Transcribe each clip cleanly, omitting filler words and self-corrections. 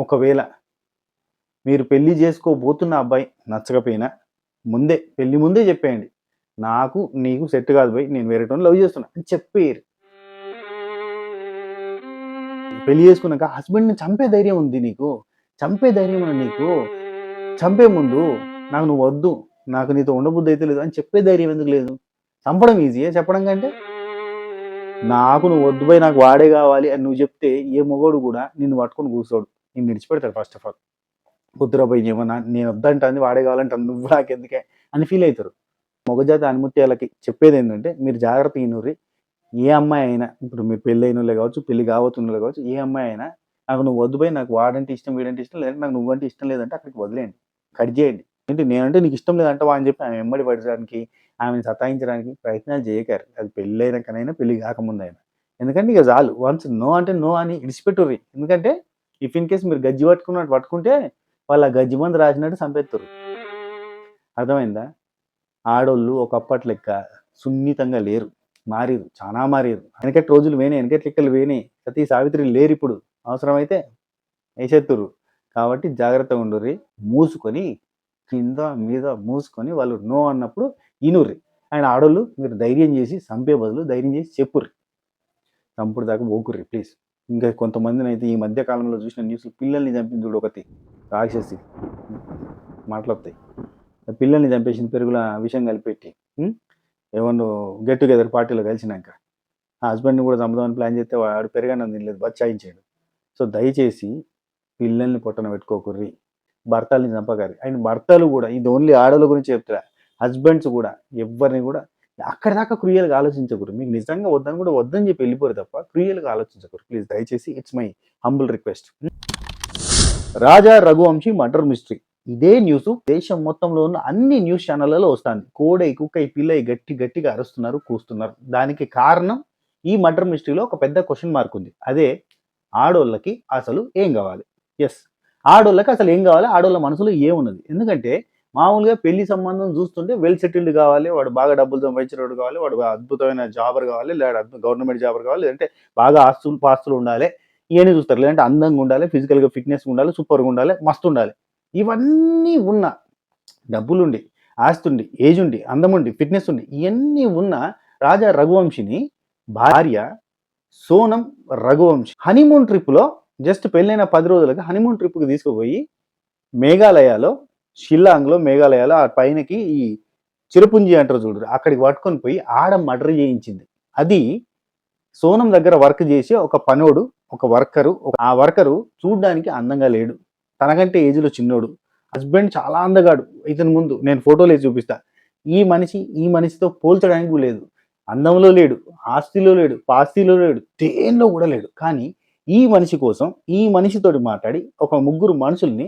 ఒకవేళ మీరు పెళ్లి చేసుకోబోతున్న అబ్బాయి నచ్చకపోయినా పెళ్లి ముందే చెప్పేయండి. నాకు నీకు సెట్ కాదు భయ్, నేను వేరేటోని లవ్ చేస్తున్నా అని చెప్పేయరు. పెళ్లి చేసుకున్నాక హస్బెండ్ని చంపే ధైర్యం ఉంది నీకు, చంపే ముందు నాకు నువ్వు వద్దు, నాకు నీతో ఉండబుద్ధి అయితే లేదు అని చెప్పే ధైర్యం ఎందుకు లేదు? చంపడం ఈజీయే చెప్పడం కంటే. నాకు నువ్వు వద్దు భయ్, నాకు వాడే కావాలి అని నువ్వు చెప్తే ఏ మొగోడు కూడా నిన్ను పట్టుకొని కూర్చోడు, నిన్ను విడిచిపెడతాడు. ఫస్ట్ ఆఫ్ ఆల్ వద్దురా భయ్, ఏమన్నా నేను వద్దంటాను వాడే కావాలంటాను, నువ్వు నాకెందుకే అని ఫీల్ అవుతారు. మొగజాతి అనుమత్యాలకి చెప్పేది ఏంటంటే, మీరు జాగ్రత్త ఈనుర్రి. ఏ అమ్మాయి అయినా, ఇప్పుడు మీరు పెళ్ళి అయినోళ్ళే కావచ్చు, పెళ్లి కావతున్నోళ్ళే కావచ్చు, ఏ అమ్మాయి అయినా నాకు నువ్వు వద్దు భయ్, నాకు వాడంటే ఇష్టం, వీడంటే ఇష్టం, లేదంటే నాకు నువ్వంటే ఇష్టం లేదంటే అక్కడికి వదిలేయండి, కట్ చేయండి. ఏంటి నేనంటే నీకు ఇష్టం లేదంటావా అని చెప్పి ఆమె వెంబడి పడడానికి, ఆమెను సతాయించడానికి ప్రయత్నాలు చేయకారు. అది పెళ్ళి అయినాకనైనా పెళ్లి కాకముందైనా. ఎందుకంటే ఇక చాలు, వన్స్ నో అంటే నో అని ఇడిచిపెట్టుర్రి. ఎందుకంటే ఇఫ్ ఇన్ కేస్ మీరు గజ్జి పట్టుకుంటే వాళ్ళ గజ్జి మంది రాసినట్టు చంపేస్తారు. అర్థమైందా? ఆడోళ్ళు ఒకప్పటి లెక్క సున్నితంగా లేరు, మారిరు, చాలా మారిరు. వెనకటి రోజులు వెనకటి లెక్కలు వేనాయి. సతీ సావిత్రి లేరు ఇప్పుడు, అవసరమైతే వేసేత్తురు. కాబట్టి జాగ్రత్తగా ఉండుర్రి. మూసుకొని కింద మీద మూసుకొని వాళ్ళు నో అన్నప్పుడు ఇనుర్రి. అండ్ ఆడోళ్ళు మీరు ధైర్యం చేసి చంపే బదులు ధైర్యం చేసి చెప్పుర్రి, చంపుడు దాకా పోకుర్రి ప్లీజ్. ఇంకా కొంతమందిని అయితే ఈ మధ్య కాలంలో చూసిన న్యూస్లు, పిల్లల్ని చంపింది చూడు ఒకటి రాక్షసి, మాట్లాడతాయి. పిల్లల్ని చంపేసింది పెరుగుల విషయం కలిపెట్టి. ఏమన్నా గెట్ టుగెదర్ పార్టీలో కలిసినాక హస్బెండ్ని కూడా చంపుదామని ప్లాన్ చేస్తే వాడు పెరగనని తినలేదు, బచ్చాయించాడు. సో దయచేసి పిల్లల్ని పొట్టన పెట్టుకోకుర్రి, భర్తల్ని చంపగారి. అండ్ భర్తలు కూడా, ఇది ఓన్లీ ఆడల గురించి చెప్తారా, హస్బెండ్స్ కూడా ఎవరిని కూడా అక్కడి దాకా క్రూయల్గా ఆలోచించకూడదు. మీకు నిజంగా వద్దని కూడా వద్దని చెప్పి వెళ్ళిపోరు తప్ప క్రూయల్గా ఆలోచించకూడదు ప్లీజ్, దయచేసి. It's my humble request. Raja Raghuvanshi murder mystery, ఇదే న్యూస్ దేశం మొత్తంలో ఉన్న అన్ని న్యూస్ ఛానళ్లలో వస్తుంది. కోడై కుక్కై పిల్లై గట్టిగా అరుస్తున్నారు, కూస్తున్నారు. దానికి కారణం ఈ మర్డర్ మిస్టరీలో ఒక పెద్ద క్వశ్చన్ మార్క్ ఉంది. అదే ఆడోళ్ళకి అసలు ఏం కావాలి. ఆడోళ్ళకి అసలు ఏం కావాలి, ఆడోళ్ళ మనసులో ఏమున్నది. ఎందుకంటే మామూలుగా పెళ్లి సంబంధం చూస్తుంటే వెల్ సెటిల్డ్ కావాలి, వాడు బాగా డబ్బులు సంపాదించేవాడు కావాలి, వాడు అద్భుతమైన జాబర్ కావాలి, లేదా గవర్నమెంట్ జాబర్ కావాలి, లేదంటే బాగా పాస్తులు ఉండాలి, ఇవన్నీ చూస్తారు. లేదంటే అందంగా ఉండాలి, ఫిజికల్గా ఫిట్నెస్ ఉండాలి, సూపర్గా ఉండాలి, మస్తు ఉండాలి. ఇవన్నీ ఉన్న, డబ్బులుండి, ఆస్తుండి, ఏజ్ ఉండి, అందం ఉండి, ఫిట్నెస్ ఉండి, ఇవన్నీ ఉన్న రాజా రఘువంశిని భార్య సోనం రఘువంశి హనీమూన్ ట్రిప్లో, జస్ట్ పెళ్ళైన 10 రోజులకి హనీమూన్ ట్రిప్కి తీసుకుపోయి మేఘాలయలో, షిల్లాంగ్లో మేఘాలయలో ఆ పైనకి ఈ చిరుపుంజి అంటారు చూడరు, అక్కడికి పట్టుకొని పోయి ఆడ మర్డర్ చేయించింది. అది సోనం దగ్గర వర్క్ చేసి ఒక పనోడు, ఒక వర్కరు, ఆ వర్కరు చూడ్డానికి అందంగా లేడు, తనకంటే ఏజ్లో చిన్నోడు, హస్బెండ్ చాలా అందగాడు. ఇతని ముందు నేను ఫోటోలు వేసి చూపిస్తా. ఈ మనిషితో పోల్చడానికి లేదు, అందంలో లేడు, ఆస్తిలో లేడు, పాస్తిలో లేడు, దేనిలో కూడా లేడు. కానీ ఈ మనిషి కోసం ఈ మనిషితోటి మాట్లాడి ఒక ముగ్గురు మనుషుల్ని,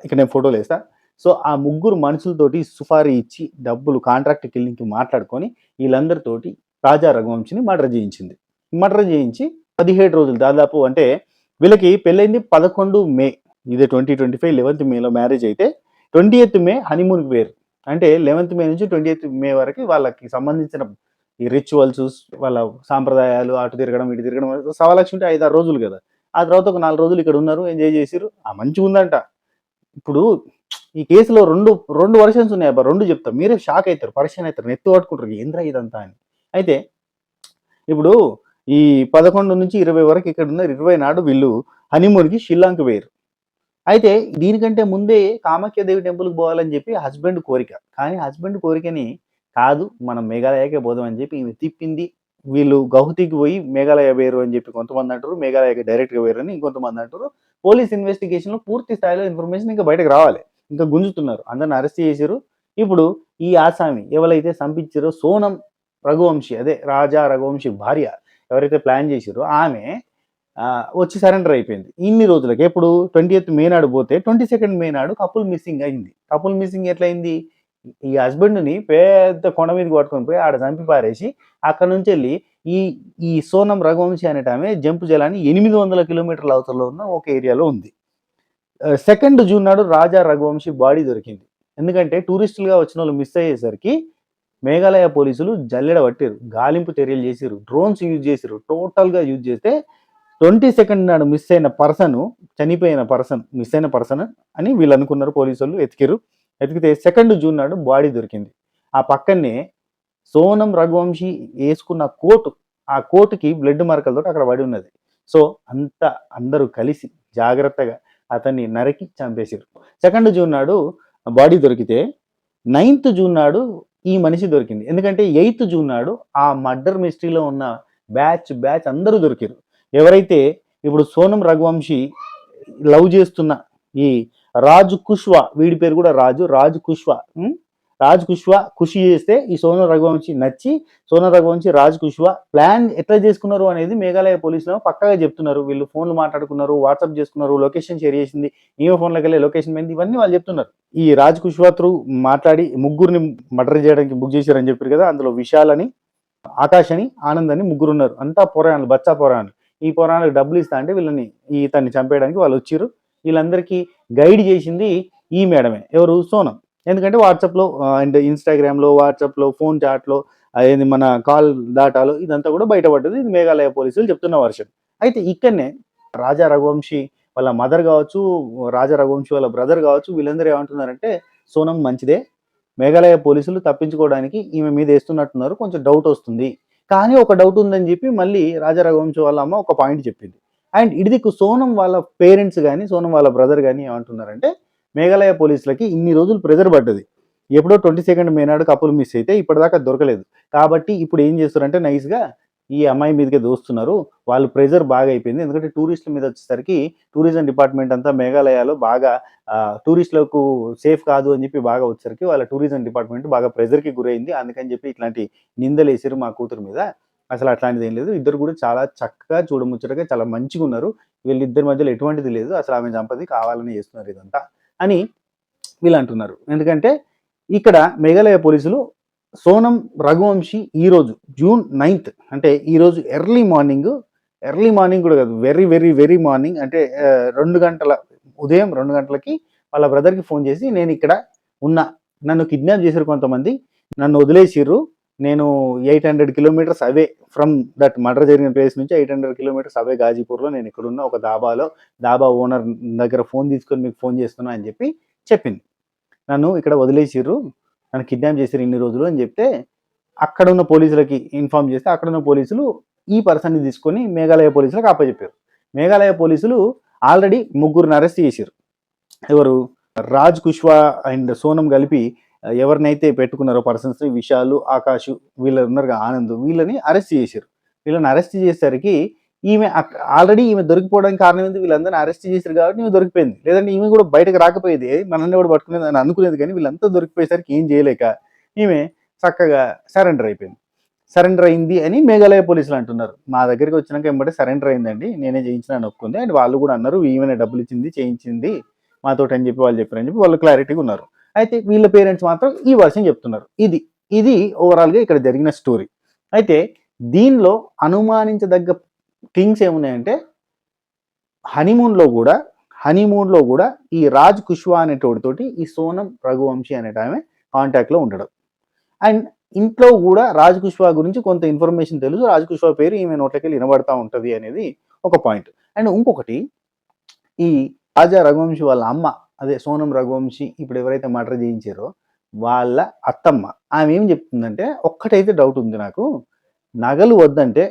ఇక నేను ఫోటోలు వేస్తా. సో ఆ ముగ్గురు మనుషులతోటి సుఫారీ ఇచ్చి డబ్బులు కాంట్రాక్ట్ కిల్లింగ్కి మాట్లాడుకొని వీళ్ళందరితోటి రాజా రఘువంశిని మర్డర్ చేయించి 17 రోజులు దాదాపు, అంటే వీళ్ళకి పెళ్ళైంది 11 మే, ఇదే 2025 11th మేలో మ్యారేజ్ అయితే 20th మే హనీమూన్కి వేరు. అంటే 11th మే నుంచి 20th మే వరకు వాళ్ళకి సంబంధించిన ఈ రిచువల్స్, వాళ్ళ సాంప్రదాయాలు, అటు తిరగడం ఇటు తిరగడం, సవాలక్షి ఉంటే 5-6 రోజులు కదా. ఆ తర్వాత ఒక 4 రోజులు ఇక్కడ ఉన్నారు, ఎంజాయ్ చేసిరు, మంచిగా ఉందంట. ఇప్పుడు ఈ కేసులో రెండు వర్షన్స్ ఉన్నాయి అబ్బా, రెండు చెప్తా, మీరే షాక్ అవుతారు, పరిచయం అవుతారు, నెత్తి పట్టుకుంటారు ఏంద్రా ఇదంతా అని. అయితే ఇప్పుడు ఈ 11 నుంచి 20 వరకు ఇక్కడ ఉన్నారు, 20 నాడు వీళ్ళు హనీమూన్కి షిల్లాంగ్కి వేరు. అయితే దీనికంటే ముందే కామాఖ్యాదేవి టెంపుల్కి పోవాలని చెప్పి హస్బెండ్ కోరిక. కానీ హస్బెండ్ కోరికని కాదు, మనం మేఘాలయకే పోదామని చెప్పి ఇవి తిప్పింది. వీళ్ళు గౌహతికి పోయి మేఘాలయ వేరు అని చెప్పి కొంతమంది అంటారు, మేఘాలయకి డైరెక్ట్గా వేరు అని ఇంకొంతమంది అంటారు. పోలీస్ ఇన్వెస్టిగేషన్లో పూర్తి స్థాయిలో ఇన్ఫర్మేషన్ ఇంకా బయటకు రావాలి, ఇంకా గుంజుతున్నారు, అందరిని అరెస్ట్ చేశారు. ఇప్పుడు ఈ ఆసామి ఎవరైతే చంపించారో సోనం రఘువంశీ, అదే రాజా రఘువంశీ భార్య ఎవరైతే ప్లాన్ చేశారో ఆమె వచ్చి సరెండర్ అయిపోయింది ఇన్ని రోజులకి. ఎప్పుడు 20th మే నాడు పోతే 22nd మే నాడు కపుల్ మిస్సింగ్ అయింది. కపుల్ మిస్సింగ్ ఎట్లయింది, ఈ హస్బెండ్ని పెద్ద కొండ మీదకి పట్టుకొని పోయి ఆడ చంపి పారేసి అక్కడ నుంచి వెళ్ళి ఈ సోనం రఘువంశీ అనేట ఆమె జంపు జలాన్ని 800 కిలోమీటర్ల అవతలలో ఉన్న ఒక ఏరియాలో ఉంది. 2nd జూన్ నాడు రాజా రఘువంశీ బాడీ దొరికింది. ఎందుకంటే టూరిస్టులుగా వచ్చిన వాళ్ళు మిస్ అయ్యేసరికి మేఘాలయ పోలీసులు జల్లెడ పట్టారు, గాలింపు చర్యలు చేసారు, డ్రోన్స్ యూజ్ చేసారు, టోటల్గా యూజ్ చేస్తే 22 నాడు మిస్ అయిన పర్సన్, చనిపోయిన పర్సన్, మిస్ అయిన పర్సన్ అని వీళ్ళు అనుకున్నారు. పోలీసులు ఎతికిరు. ఎతికితే 2 జూన్ నాడు బాడీ దొరికింది. ఆ పక్కనే సోనం రఘువంశీ వేసుకున్న కోటు, ఆ కోటుకి బ్లడ్ మార్కలతో అక్కడ పడి ఉన్నది. సో అంతా అందరూ కలిసి జాగ్రత్తగా అతన్ని నరికి చంపేసారు. 2 జూన్ నాడు బాడీ దొరికితే 9th జూన్ నాడు ఈ మనిషి దొరికింది. ఎందుకంటే 8th జూన్ నాడు ఆ మర్డర్ మిస్టరీలో ఉన్న బ్యాచ్ అందరూ దొరికారు. ఎవరైతే ఇప్పుడు సోనం రఘువంశీ లవ్ చేస్తున్న ఈ రాజ్ కుష్వా, వీడి పేరు కూడా రాజ్ కుష్వా ఖుషి చేస్తే ఈ సోనం రఘువంశీ నచ్చి సోనం రఘువంశీ రాజ్ కుష్వా ప్లాన్ ఎట్లా చేసుకున్నారు అనేది మేఘాలయ పోలీసులు పక్కగా చెప్తున్నారు. వీళ్ళు ఫోన్లు మాట్లాడుకున్నారు, వాట్సాప్ చేసుకున్నారు, లొకేషన్ షేర్ చేసింది, ఈమె ఫోన్లోకి వెళ్ళి లొకేషన్ పోయింది, ఇవన్నీ వాళ్ళు చెప్తున్నారు. ఈ రాజ్ కుష్వా త్రూ మాట్లాడి ముగ్గురిని మర్డర్ చేయడానికి బుక్ చేశారని చెప్పారు కదా. అందులో విశాల్ అని, ఆకాష్ అని, ఆనంద్ అని ముగ్గురు ఉన్నారు. అంతా పోరాణాలు, బచ్చా పోరాణాలు. ఈ పోరాణాలకు డబ్బులు ఇస్తా అంటే వీళ్ళని ఇతన్ని చంపేయడానికి వాళ్ళు వచ్చారు. వీళ్ళందరికీ గైడ్ చేసింది ఈ మేడమే. ఎవరు? సోనం. ఎందుకంటే వాట్సాప్లో అండ్ ఇన్స్టాగ్రామ్లో, వాట్సాప్లో, ఫోన్ చాట్లో, అదేంది మన కాల్ డాటాలో ఇదంతా కూడా బయటపడ్డది. ఇది మేఘాలయ పోలీసులు చెప్తున్న వర్షన్. అయితే ఇక్కడనే రాజా రఘువంశీ వాళ్ళ మదర్ కావచ్చు, రాజా రఘువంశీ వాళ్ళ బ్రదర్ కావచ్చు, వీళ్ళందరూ ఏమంటున్నారంటే సోనం మంచిదే, మేఘాలయ పోలీసులు తప్పించుకోవడానికి ఈమె మీద వేస్తున్నట్టున్నారు, కొంచెం డౌట్ వస్తుంది. కానీ ఒక డౌట్ ఉందని చెప్పి మళ్ళీ రాజా రఘువంశీ వాళ్ళ అమ్మ ఒక పాయింట్ చెప్పింది. అండ్ ఇదికు సోనం వాళ్ళ పేరెంట్స్ కానీ, సోనం వాళ్ళ బ్రదర్ కానీ ఏమంటున్నారంటే మేఘాలయ పోలీసులకి ఇన్ని రోజులు ప్రెజర్ పడ్డది. ఎప్పుడో 22 మే నాడు కపుల్ మిస్ అయితే ఇప్పటిదాకా దొరకలేదు. కాబట్టి ఇప్పుడు ఏం చేస్తారంటే నైస్గా ఈ అమ్మాయి మీదకే దోస్తున్నారు. వాళ్ళు ప్రెజర్ బాగా అయిపోయింది. ఎందుకంటే టూరిస్టుల మీద వచ్చేసరికి టూరిజం డిపార్ట్మెంట్ అంతా మేఘాలయలో బాగా టూరిస్టులకు సేఫ్ కాదు అని చెప్పి బాగా వచ్చేసరికి వాళ్ళ టూరిజం డిపార్ట్మెంట్ బాగా ప్రెజర్కి గురైంది. అందుకని చెప్పి ఇట్లాంటి నిందలు వేసారు మా కూతురు మీద. అసలు అట్లాంటిది ఏం లేదు. ఇద్దరు కూడా చాలా చక్కగా చూడముచ్చటగా చాలా మంచిగా ఉన్నారు. వీళ్ళిద్దరి మధ్యలో ఎటువంటిది లేదు. అసలు ఆమె చంపది కావాలని చేస్తున్నారు ఇదంతా అని వీళ్ళు అంటున్నారు. ఎందుకంటే ఇక్కడ మేఘాలయ పోలీసులు సోనం రఘువంశీ ఈరోజు జూన్ 9th అంటే ఈరోజు ఎర్లీ మార్నింగ్ కూడా కాదు, వెరీ వెరీ వెరీ మార్నింగ్ అంటే 2 గంటల ఉదయం 2 గంటలకి వాళ్ళ బ్రదర్కి ఫోన్ చేసి నేను ఇక్కడ ఉన్నా, నన్ను కిడ్నాప్ చేశారు కొంతమంది, నన్ను వదిలేసిర్రు, నేను 800 kilometres away from that murder జరిగిన ప్లేస్ నుంచి 800 కిలోమీటర్స్ అవే గాజీపూర్లో నేను ఇక్కడ ఉన్న ఒక దాబా ఓనర్ దగ్గర ఫోన్ తీసుకొని మీకు ఫోన్ చేస్తున్నా అని చెప్పి చెప్పింది. నన్ను ఇక్కడ వదిలేసిర్రు, నన్ను కిడ్నాప్ చేశారు ఇన్ని రోజులు అని చెప్తే అక్కడ ఉన్న పోలీసులకి ఇన్ఫార్మ్ చేస్తే అక్కడ ఉన్న పోలీసులు ఈ పర్సన్ని తీసుకొని మేఘాలయ పోలీసులకు అప్పచెప్పారు. మేఘాలయ పోలీసులు ఆల్రెడీ 3 అరెస్ట్ చేశారు. ఎవరు? రాజ్ కుష్వా అండ్ సోనం కలిపి ఎవరినైతే పెట్టుకున్నారో పర్సన్స్, విశాల్, ఆకాష్, వీళ్ళు ఉన్నారు ఆనంద్, వీళ్ళని అరెస్ట్ చేశారు. వీళ్ళని అరెస్ట్ చేసేసరికి ఈమె ఆల్రెడీ ఈమె దొరికిపోవడానికి కారణం ఏంది? వీళ్ళందరినీ అరెస్ట్ చేశారు కాబట్టి ఈమె దొరికిపోయింది. లేదంటే ఈమె కూడా బయటకు రాకపోయేది, మనల్ని కూడా పట్టుకునేది అని అనుకునేది. కానీ వీళ్ళంతా దొరికిపోయేసరికి ఏం చేయలేక ఈమె చక్కగా సరెండర్ అయిపోయింది. సరెండర్ అయింది అని మేఘాలయ పోలీసులు అంటున్నారు. మా దగ్గరికి వచ్చినాక ఏమంటే సరెండర్ అయిందండి, నేనే చేయించిన అని ఒప్పుకుంది. అండ్ వాళ్ళు కూడా అన్నారు ఈమెనే డబ్బులు ఇచ్చింది, చేయించింది మాతోటి అని చెప్పి వాళ్ళు చెప్పారని చెప్పి వాళ్ళు క్లారిటీగా ఉన్నారు. అయితే వీళ్ళ పేరెంట్స్ మాత్రం ఈ వర్షన్ చెప్తున్నారు. ఇది ఓవరాల్గా ఇక్కడ జరిగిన స్టోరీ. అయితే దీనిలో అనుమానించదగ్గ థింగ్స్ ఏమున్నాయంటే హనీమూన్లో కూడా ఈ రాజ్ కుష్వా అనేటోడితోటి ఈ సోనం రఘువంశీ అనేట ఆమె కాంటాక్ట్లో ఉండడం. అండ్ ఇంట్లో కూడా రాజ్ కుష్వా గురించి కొంత ఇన్ఫర్మేషన్ తెలుసు. రాజ్ కుష్వా పేరు ఈమె నోట్లకి వినబడతా ఉంటుంది అనేది ఒక పాయింట్. అండ్ ఇంకొకటి, ఈ రాజా రఘువంశీ వాళ్ళ అమ్మ, అదే సోనం రఘువంశీ ఇప్పుడు ఎవరైతే మర్డర్ చేయించారో వాళ్ళ అత్తమ్మ, ఆమె ఏం చెప్తుందంటే ఒక్కటైతే డౌట్ ఉంది నాకు, నగలు వద్దంటే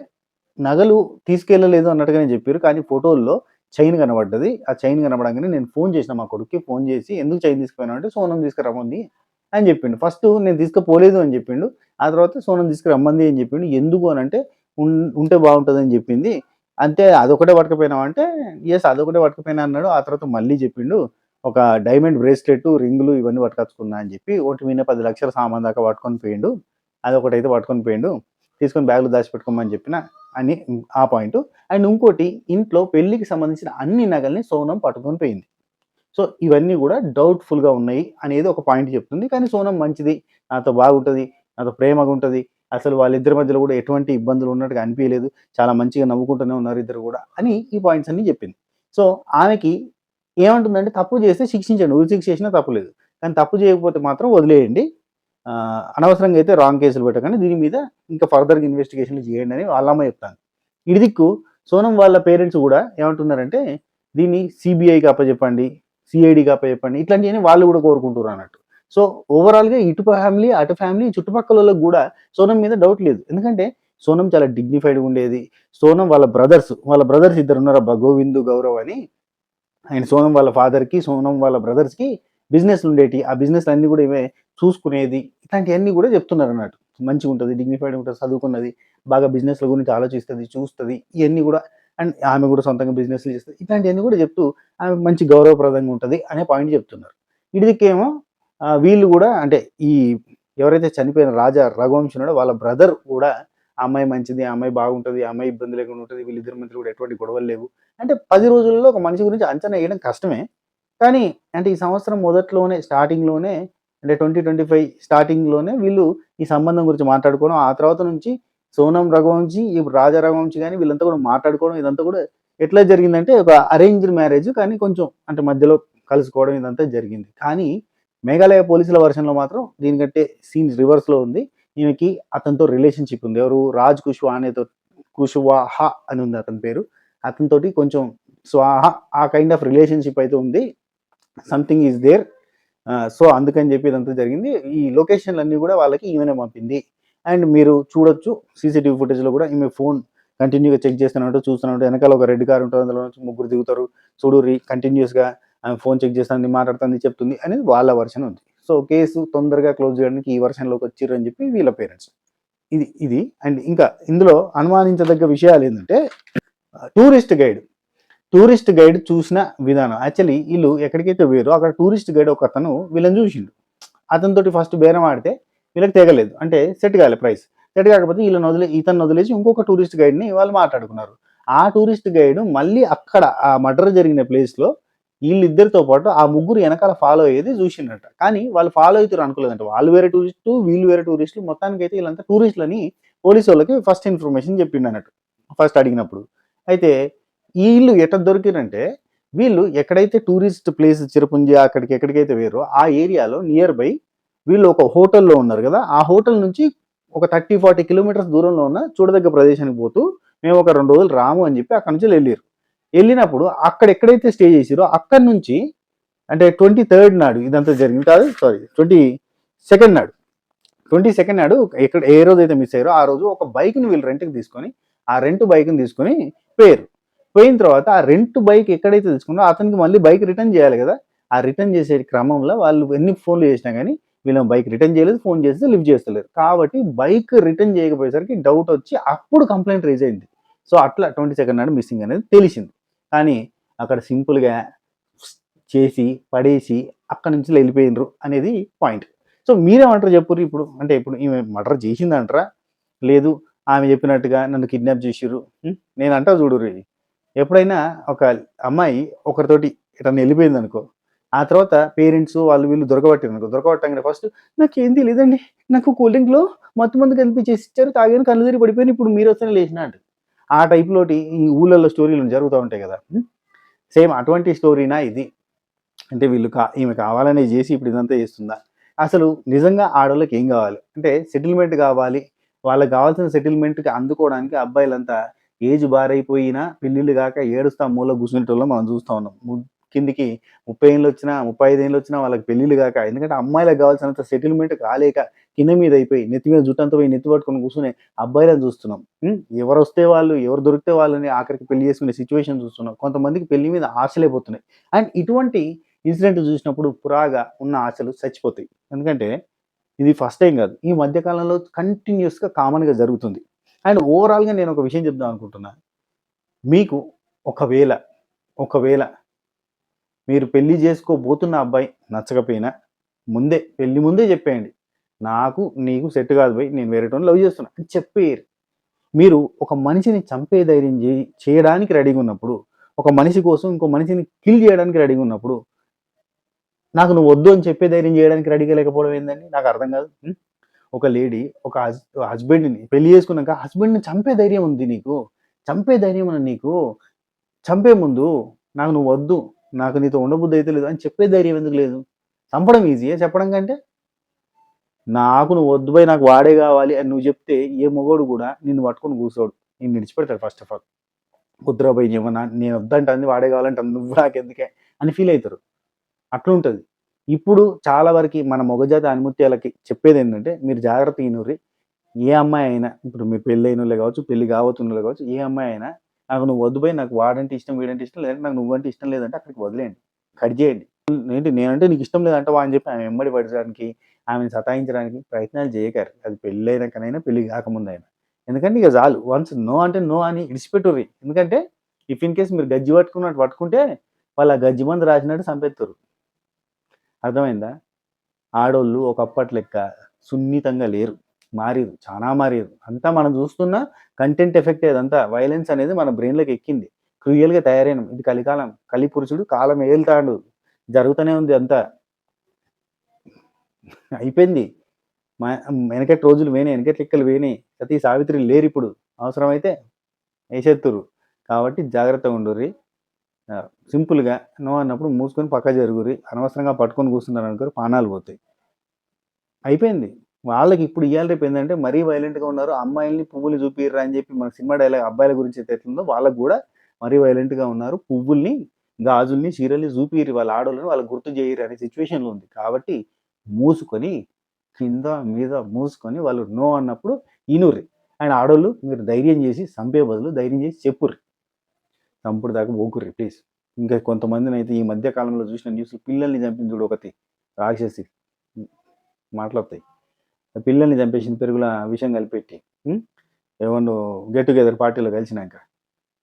నగలు తీసుకెళ్ళలేదు అన్నట్టుగానే చెప్పారు. కానీ ఫోటోల్లో చైన్ కనబడ్డది. ఆ చైన్ కనబడంగానే నేను ఫోన్ చేసిన మా కొడుక్కి, ఫోన్ చేసి ఎందుకు చైన్ తీసుకుపోయినా అంటే సోనం తీసుకురమ్మంది అని చెప్పిండు. ఫస్ట్ నేను తీసుకుపోలేదు అని చెప్పిండు, ఆ తర్వాత సోనం తీసుకురమ్మంది అని చెప్పిండు. ఎందుకు అని అంటే ఉంటే బాగుంటుంది అని చెప్పింది. అంతే, అదొకటే పట్టుకపోయినావు అంటే ఎస్ అదొకటే పట్టుకపోయినా అన్నాడు. ఆ తర్వాత మళ్ళీ చెప్పిండు ఒక డైమండ్ బ్రేస్లెట్, రింగులు ఇవన్నీ పట్టుకొచ్చుకున్నా అని చెప్పి ఒకటి మీద 10 లక్షల సామాన్ దాకా పట్టుకొని పోయిండు. అదొకటైతే పట్టుకొని పోయిండు, తీసుకొని బ్యాగులు దాచిపెట్టుకోమని చెప్పిన అని ఆ పాయింట్. అండ్ ఇంకోటి, ఇంట్లో పెళ్లికి సంబంధించిన అన్ని నగల్ని సోనం పట్టుకొని పోయింది. సో ఇవన్నీ కూడా డౌట్ఫుల్గా ఉన్నాయి అనేది ఒక పాయింట్ చెప్తుంది. కానీ సోనం మంచిది, నాతో బాగుంటుంది, నాతో ప్రేమగా ఉంటుంది, అసలు వాళ్ళిద్దరి మధ్యలో కూడా ఎటువంటి ఇబ్బందులు ఉన్నట్టుగా అనిపించలేదు, చాలా మంచిగా నవ్వుకుంటూనే ఉన్నారు ఇద్దరు కూడా అని ఈ పాయింట్స్ అన్ని చెప్పింది. సో ఆమెకి ఏమంటుందంటే తప్పు చేస్తే శిక్షించండి, ఉరి శిక్ష చేసినా తప్పులేదు, కానీ తప్పు చేయకపోతే మాత్రం వదిలేయండి, అనవసరంగా అయితే రాంగ్ కేసులు పెట్టకండి, దీని మీద ఇంకా ఫర్దర్గా ఇన్వెస్టిగేషన్లు చేయండి అని వాళ్ళమ్మ చెప్తాను. ఇది దిక్కు సోనం వాళ్ళ పేరెంట్స్ కూడా ఏమంటున్నారంటే దీన్ని సిబిఐకి అప్పచెప్పండి, సిఐడికి అప్పచెప్పండి, ఇట్లాంటివన్నీ వాళ్ళు కూడా కోరుకుంటున్నారు అన్నట్టు. సో ఓవరాల్గా ఇటు ఫ్యామిలీ అటు ఫ్యామిలీ చుట్టుపక్కల వాళ్ళకి కూడా సోనం మీద డౌట్ లేదు. ఎందుకంటే సోనం చాలా డిగ్నిఫైడ్గా ఉండేది. సోనం వాళ్ళ బ్రదర్స్ ఇద్దరు ఉన్నారబ్బా, గోవింద్ గౌరవ్ అని. ఆయన సోనం వాళ్ళ ఫాదర్కి సోనం వాళ్ళ బ్రదర్స్కి బిజినెస్లు ఉండేటి. ఆ బిజినెస్ అన్ని కూడా ఇవే చూసుకునేది. ఇట్లాంటివన్నీ కూడా చెప్తున్నారు అన్నట్టు. మంచిగా ఉంటుంది, డిగ్నిఫైడ్ ఉంటుంది, చదువుకున్నది, బాగా బిజినెస్ల గురించి ఆలోచిస్తుంది, చూస్తుంది, ఇవన్నీ కూడా. అండ్ ఆమె కూడా సొంతంగా బిజినెస్లు చేస్తుంది. ఇట్లాంటివన్నీ కూడా చెప్తూ ఆమె మంచి గౌరవప్రదంగా ఉంటుంది అనే పాయింట్ చెప్తున్నారు. ఇదికేమో వీళ్ళు కూడా అంటే ఈ ఎవరైతే చనిపోయిన రాజా రఘువంశీ ఉన్నాడో వాళ్ళ బ్రదర్ కూడా ఆ అమ్మాయి మంచిది, ఆ అమ్మాయి బాగుంటుంది, ఆ అమ్మాయి ఇబ్బంది లేకుండా ఉంటుంది, వీళ్ళిద్దరి మధ్య కూడా ఎటువంటి గొడవలు లేవు. అంటే 10 రోజుల్లో ఒక మనిషి గురించి అంచనా వేయడం కష్టమే. కానీ అంటే ఈ సంవత్సరం మొదట్లోనే స్టార్టింగ్‌లోనే అంటే 2025 స్టార్టింగ్‌లోనే వీళ్ళు ఈ సంబంధం గురించి మాట్లాడుకోవడం. ఆ తర్వాత నుంచి సోనం రఘువంశీ, ఇప్పుడు రాజా రఘువంశీ గాని వీళ్ళంతా కూడా మాట్లాడుకోవడం. ఇదంతా కూడా ఎట్లా జరిగిందంటే ఒక అరేంజ్డ్ మ్యారేజ్, కానీ కొంచెం అంటే మధ్యలో కలుసుకోవడం ఇదంతా జరిగింది. కానీ మేఘాలయ పోలీసుల వర్షన్‌లో మాత్రం దీనికంటే సీన్ రివర్స్‌లో ఉంది. ఈమెకి అతనితో రిలేషన్‌షిప్ ఉంది. ఎవరు? రాజ్ కుష్వాహ అని ఉంది అతని పేరు. అతనితోటి కొంచెం స్వాహ ఆ కైండ్ ఆఫ్ రిలేషన్‌షిప్ అయితే ఉంది. Something is there. సో అందుకని చెప్పి ఇదంతా జరిగింది. ఈ లొకేషన్‌లన్నీ కూడా వాళ్ళకి ఈమెనే పంపింది. అండ్ మీరు చూడొచ్చు సీసీటీవీ ఫుటేజ్‌లో కూడా ఈమె ఫోన్ కంటిన్యూగా చెక్ చేస్తున్నట్టు చూస్తున్నట్టు, వెనకాల ఒక రెడ్ కార్ ఉంటుంది, అందులో నుంచి ముగ్గురు దిగుతారు. చూడుర్రి కంటిన్యూస్‌గా ఆమె ఫోన్ చెక్ చేస్తుంది, మాట్లాడుతుంది, చెప్తుంది అనేది వాళ్ళ వర్షన్ ఉంది. సో కేసు తొందరగా క్లోజ్ చేయడానికి ఈ వర్షన్‌లోకి వచ్చిర్రు అని చెప్పి వీళ్ళ పేరెంట్స్. ఇది అండ్ ఇంకా ఇందులో అనుమానించదగ్గ విషయాలు ఏంటంటే టూరిస్ట్ గైడ్. టూరిస్ట్ గైడ్ చూసిన విధానం. యాక్చువల్లీ వీళ్ళు ఎక్కడికైతే పోయారో అక్కడ టూరిస్ట్ గైడ్ ఒక అతను వీళ్ళని చూసిండు. అతనితోటి ఫస్ట్ బేరం ఆడితే వీళ్ళకి తెగలేదు. అంటే సెట్ కాలే ప్రైస్. సెట్ కాకపోతే ఇతన్ని వదిలేసి ఇంకొక టూరిస్ట్ గైడ్ని వాళ్ళు మాట్లాడుకున్నారు. ఆ టూరిస్ట్ గైడ్ మళ్ళీ అక్కడ ఆ మర్డర్ జరిగిన ప్లేస్లో వీళ్ళిద్దరితో పాటు ఆ ముగ్గురు వెనకాల ఫాలో అయ్యేది చూసిండట. కానీ వాళ్ళు ఫాలో అవుతారు అనుకోలేదంట. వాళ్ళు వేరే టూరిస్టు, వీళ్ళు వేరే టూరిస్టులు. మొత్తానికైతే వీళ్ళంతా టూరిస్టులని పోలీసు వాళ్ళకి ఫస్ట్ ఇన్ఫర్మేషన్ చెప్పిండు అన్నట్టు ఫస్ట్ అడిగినప్పుడు. అయితే వీళ్ళు ఎట్లా దొరికిరంటే వీళ్ళు ఎక్కడైతే టూరిస్ట్ ప్లేస్ చిరపుంజి అక్కడికి ఎక్కడికైతే వేరో ఆ ఏరియాలో నియర్ బై వీళ్ళు ఒక హోటల్లో ఉన్నారు కదా. ఆ హోటల్ నుంచి ఒక 30-40 కిలోమీటర్స్ దూరంలో ఉన్న చూడదగ్గ ప్రదేశానికి పోతూ మేము ఒక 2 రోజులు రాము అని చెప్పి అక్కడి నుంచి వెళ్ళారు. వెళ్ళినప్పుడు అక్కడ ఎక్కడైతే స్టే చేసిరో అక్కడి నుంచి అంటే 23rd నాడు ఇదంతా జరిగింది. కాదు సారీ 22nd నాడు 22nd నాడు ఎక్కడ ఏ రోజు అయితే మిస్ అయ్యారో ఆ రోజు ఒక బైక్ని వీళ్ళు రెంట్కి తీసుకొని ఆ రెంట్ బైక్ని తీసుకొని పోయారు. పోయిన తర్వాత ఆ రెంట్ బైక్ ఎక్కడైతే తీసుకున్నారో అతనికి మళ్ళీ బైక్ రిటర్న్ చేయాలి కదా. ఆ రిటర్న్ చేసే క్రమంలో వాళ్ళు ఎన్ని ఫోన్లు చేసినా కానీ వీళ్ళని బైక్ రిటర్న్ చేయలేదు, ఫోన్ చేస్తే లిఫ్ట్ చేస్తలేరు. కాబట్టి బైక్ రిటర్న్ చేయకపోయేసరికి డౌట్ వచ్చి అప్పుడు కంప్లైంట్ రేజ్ అయింది. సో అట్లా 22nd నాడు మిస్సింగ్ అనేది తెలిసింది. కానీ అక్కడ సింపుల్గా చేసి పడేసి అక్కడి నుంచి వెళ్ళిపోయినరు అనేది పాయింట్. సో మీరేమంటారు చెప్పుర్రు ఇప్పుడు? అంటే ఇప్పుడు ఈమె మర్డర్ చేసిందంటారా, లేదు ఆమె చెప్పినట్టుగా నన్ను కిడ్నాప్ చేసిర్రు? నేను అంటా చూడుర్రి, ఎప్పుడైనా ఒక అమ్మాయి ఒకరితోటి ఎటన్నా వెళ్ళిపోయింది అనుకో, ఆ తర్వాత పేరెంట్స్ వాళ్ళు వీళ్ళు దొరకబట్టారు ఫస్ట్ నాకేం తెలియదండి, నాకు కూల్ డ్రింక్లో మత్తు మందు కలిపి చేసి ఇచ్చారు, తాగాను, కళ్ళు తిరిగి పడిపోయాను, ఇప్పుడు మీరు వస్తేనే లేచిన అంట. ఆ టైప్లోటి ఈ ఊళ్ళల్లో స్టోరీలు జరుగుతూ ఉంటాయి కదా. సేమ్ అటువంటి స్టోరీనా ఇది? అంటే వీళ్ళు ఈమె కావాలనే చేసి ఇప్పుడు ఇదంతా చేస్తుందా? అసలు నిజంగా ఆడవాళ్ళకి ఏం కావాలి అంటే సెటిల్మెంట్ కావాలి. వాళ్ళకి కావాల్సిన సెటిల్మెంట్కి అందుకోవడానికి అబ్బాయిలంతా ఏజ్ బారైపోయినా పెళ్ళిళ్ళు కాక ఏడుస్తా మూల కూర్చునేటోళ్ళం మనం చూస్తూ ఉన్నాం. కిందికి 30 ఏళ్ళు వచ్చినా 35 ఏళ్ళు వచ్చినా వాళ్ళకి పెళ్ళిళ్ళు కాక, ఎందుకంటే అమ్మాయిలకు కావాల్సినంత సెటిల్మెంట్ కాలేక కింద మీద అయిపోయి నెత్తి మీద జుట్టంతా పోయి నెత్తి పట్టుకొని కూర్చునే అబ్బాయిలను చూస్తున్నాం. ఎవరు వస్తే వాళ్ళు, ఎవరు దొరికితే వాళ్ళని ఆఖరికి పెళ్లి చేసుకునే సిచ్యువేషన్ చూస్తున్నాం. కొంతమందికి పెళ్లి మీద ఆశలైపోతున్నాయి. అండ్ ఇటువంటి ఇన్సిడెంట్ చూసినప్పుడు పురాగా ఉన్న ఆశలు చచ్చిపోతాయి. ఎందుకంటే ఇది ఫస్ట్ టైం కాదు, ఈ మధ్య కాలంలో కంటిన్యూస్గా కామన్గా జరుగుతుంది. అండ్ ఓవరాల్గా నేను ఒక విషయం చెప్దాం అనుకుంటున్నా. మీకు ఒకవేళ ఒకవేళ మీరు పెళ్లి చేసుకోబోతున్న అబ్బాయి నచ్చకపోయినా పెళ్లి ముందే చెప్పేయండి, నాకు నీకు సెట్ కాదు భయ్, నేను వేరేటోని లవ్ చేస్తున్నా అని చెప్పేయరు. మీరు ఒక మనిషిని చంపే ధైర్యం చేయడానికి రెడీగా ఉన్నప్పుడు, ఒక మనిషి కోసం ఇంకో మనిషిని కిల్ చేయడానికి రెడీగా ఉన్నప్పుడు, నాకు నువ్వు వద్దు అని చెప్పే ధైర్యం చేయడానికి రెడీగా లేకపోవడం ఏందండి? నాకు అర్థం కాదు. ఒక లేడీ ఒక హస్బెండ్ని పెళ్లి చేసుకున్నాక హస్బెండ్ని చంపే ధైర్యం ఉంది నీకు, చంపే ధైర్యం ఉంది నీకు. చంపే ముందు నాకు నువ్వు వద్దు, నాకు నీతో ఉండబుద్ధి అయితే లేదు అని చెప్పే ధైర్యం ఎందుకు లేదు? చంపడం ఈజీయే చెప్పడం కంటే. నాకు నువ్వు వద్దు పోయి నాకు వాడే కావాలి అని నువ్వు చెప్తే ఏ మొగోడు కూడా నిన్ను పట్టుకొని కూర్చోడు, నిన్ను విడిచిపెడతాడు ఫస్ట్ ఆఫ్ ఆల్. వద్దురా భయ్ ఏమన్నా నేను వద్దంటుంది వాడే కావాలంటే నువ్వు నాకెందుకే అని ఫీల్ అవుతారు. అట్లుంటది. ఇప్పుడు చాలా వరకి మన మొగజాతి ఆణిముత్యాలకి చెప్పేదేంటంటే, మీరు జాగ్రత్తగా ఇనుర్రి. ఏ అమ్మాయి అయినా, ఇప్పుడు మీ పెళ్ళైనోళ్ళే కావచ్చు, పెళ్లి కాబోతున్నోళ్ళే కావచ్చు, ఏ అమ్మాయి అయినా నాకు నువ్వు వద్దు భయ్, నాకు వాడంటే ఇష్టం, వీడంటే ఇష్టం, లేదంటే నాకు నువ్వంటే ఇష్టం లేదంటే అక్కడికి వదిలేయండి. కట్ చేయండి. ఏంటి నేనంటే నీకు ఇష్టం లేదంటావా అని చెప్పి ఆమె వెంబడి పడడానికి, ఆమెను సతాయించడానికి ప్రయత్నాలు చేయకండి. అది పెళ్ళైనాకనైనా, పెళ్లి కాకముందైనా. ఎందుకంటే ఇక చాలు. వన్స్ నో అంటే నో అని ఇడిచిపెట్టుర్రి. ఎందుకంటే ఇఫ్ ఇన్ కేస్ మీరు గజ్జి పట్టుకున్నట్టు పట్టుకుంటే వాళ్ళు ఆ గజ్జి మందు రాసినట్టు చంపేస్తారు. అర్థమైందా? ఆడోళ్ళు ఒకప్పటి లెక్క సున్నితంగా లేరు. మారిర్రు. చానా మారిర్రు. అంతా మనం చూస్తున్న కంటెంట్ ఎఫెక్టే అదంతా. వైలెన్స్ అనేది మన బ్రెయిన్‌లోకి ఎక్కింది. క్రూయల్‌గా తయారైనాం. ఇది కలికాలం. కలిపురుషుడు కాలం ఏలుతాండు. జరుగుతూనే ఉంది అంతా. అయిపోయింది. మ వెనకటి రోజులు పోయినాయి. వెనకటి లెక్కలు పోయినాయి. సతీ సావిత్రి లేరిప్పుడు. అవసరమైతే ఏసేత్తుర్రు. కాబట్టి జాగ్రత్తగా ఉండుర్రి. సింపుల్‌గా నో అన్నప్పుడు మూసుకొని పక్కకు జరుగుర్రి. అనవసరంగా పట్టుకొని కూర్చున్నారనుకో ప్రాణాలు పోతాయి. అయిపోయింది. వాళ్ళకి ఇప్పుడు ఇయాల రేపు ఏందంటే మరీ వైలెంట్‌గా ఉన్నారు. అమ్మాయిల్ని పువ్వులు చూపియర్రా అని చెప్పి మన సినిమా డైలాగ్ అబ్బాయిల గురించి అయితే ఎట్లుందో వాళ్ళకి గూడా మరీ వైలెంట్‌గా ఉన్నారు. పువ్వుల్ని, గాజుల్ని, చీరల్ని చూపియర్రి వాళ్ళ ఆడోళ్ళని వాళ్ళకి గుర్తు చేయర్రి అనే సిట్యుయేషన్‌లో ఉంది. కాబట్టి మూసుకొని కింద మీద మూసుకొని వాళ్ళు నో అన్నప్పుడు ఇనుర్రి. అండ్ ఆడోళ్ళు మీరు ధైర్యం చేసి చంపే బదులు ధైర్యం చేసి చెప్పుర్రి. చంపుడు దాకా పోకుర్రి ప్లీజ్. ఇంకా కొంతమందినైతే ఈ మధ్య కాలంలో చూసిన న్యూస్‌లో పిల్లల్ని చంపింది చూడు ఒకతి రాక్షసి. మాటలొత్తాయి. పిల్లల్ని చంపేసింది పెరుగుల విషం కలిపెట్టి. ఎవరినో గెట్ టుగెదర్ పార్టీలో కలిసినాక.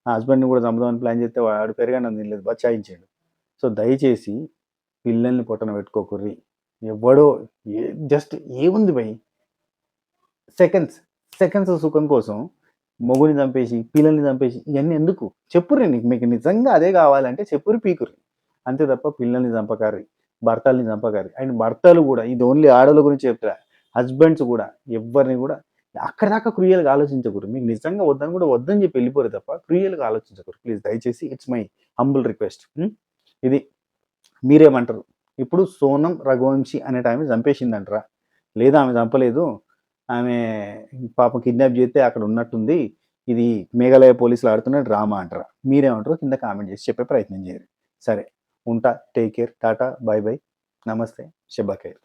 ఆ హస్బెండ్‌ని కూడా చంపుదామని ప్లాన్ చేస్తే వాడు పెరుగన్నం తినలేదు బచ్చాయించాడు. సో, దయచేసి పిల్లల్ని పొట్టన పెట్టుకోకుర్రి. ఎవ్వడో జస్ట్ ఏముంది భయ్ సెకండ్స్, సెకండ్స్ సుఖం కోసం మొగుడిని చంపేసి, పిల్లల్ని చంపేసి ఇయన్నీ ఎందుకు? చెప్పుర్రి మీకు నిజంగా అదే కావాలంటే చెప్పుర్రి పీకుర్రి. అంతే తప్ప పిల్లల్ని చంపకార్రి, భర్తల్ని చంపకార్రి. అండ్ భర్తలు కూడా ఇది ఓన్లీ ఆడోళ్ళ గురించి చెప్తా. హస్బెండ్స్ కూడా ఎవ్వరిని కూడా అక్కడిదాకా క్రూయల్‌గా ఆలోచించకూడదు. మీకు నిజంగా వద్దని కూడా వద్దని చెప్పి వెళ్ళిపోరు తప్ప క్రూయల్‌గా ఆలోచించకూడదు. ప్లీజ్ దయచేసి ఇట్స్ మై హంబుల్ రిక్వెస్ట్. ఇది మీరేమంటారు? ఇప్పుడు సోనం రఘువంశీ అనేటి ఆమె చంపేసిందంటరా? లేదా ఆమె చంపలేదు. ఆమె పాపం కిడ్నాప్ చేస్తే అక్కడ ఉన్నట్టుంది. ఇది మేఘాలయ పోలీసులు ఆడుతున్న డ్రామా అంటారా? మీరేమంటారో కింద కామెంట్ చేసి చెప్పే ప్రయత్నం చేయండి. సరే ఉంటా. Take care. Tata. By by. నమస్తే. శుభ ఖైర్.